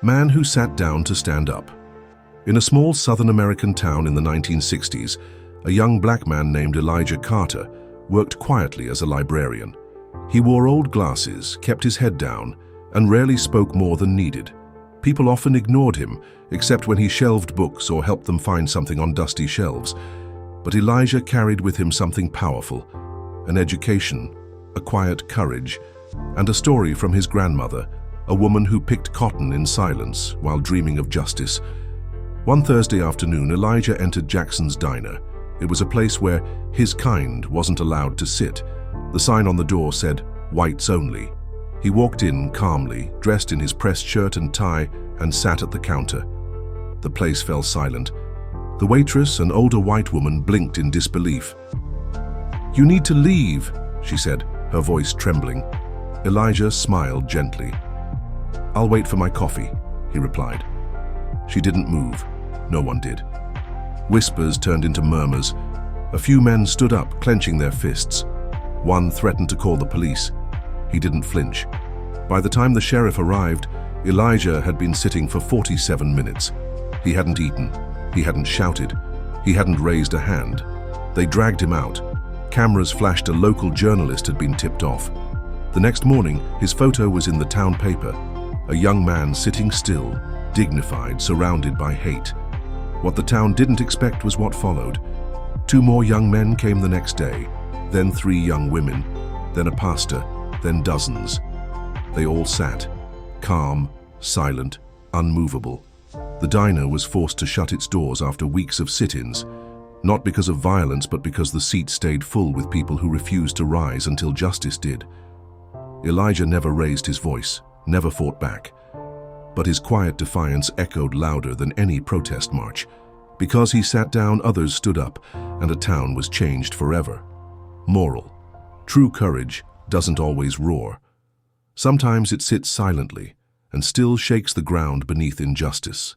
Man who sat down to stand up. In a small Southern American town in the 1960s, a young black man named Elijah Carter worked quietly as a librarian. He wore old glasses, kept his head down, and rarely spoke more than needed. People often ignored him, except when he shelved books or helped them find something on dusty shelves. But Elijah carried with him something powerful: an education, a quiet courage, and a story from his grandmother, a woman who picked cotton in silence while dreaming of justice. One Thursday afternoon, Elijah entered Jackson's Diner. It was a place where his kind wasn't allowed to sit. The sign on the door said, "Whites only." He walked in calmly, dressed in his pressed shirt and tie, and sat at the counter. The place fell silent. The waitress, an older white woman, blinked in disbelief. "You need to leave," she said, her voice trembling. Elijah smiled gently. "I'll wait for my coffee," he replied. She didn't move. No one did. Whispers turned into murmurs. A few men stood up, clenching their fists. One threatened to call the police. He didn't flinch. By the time the sheriff arrived, Elijah had been sitting for 47 minutes. He hadn't eaten. He hadn't shouted. He hadn't raised a hand. They dragged him out. Cameras flashed a local journalist had been tipped off. The next morning, his photo was in the town paper. A young man sitting still, dignified, surrounded by hate. What the town didn't expect was what followed. 2 more young men came the next day, then 3 young women, then a pastor, then dozens. They all sat, calm, silent, unmovable. The diner was forced to shut its doors after weeks of sit-ins, not because of violence, but because the seat stayed full with people who refused to rise until justice did. Elijah never raised his voice, never fought back. But his quiet defiance echoed louder than any protest march. Because he sat down, others stood up, and a town was changed forever. Moral: true courage doesn't always roar. Sometimes it sits silently and still shakes the ground beneath injustice.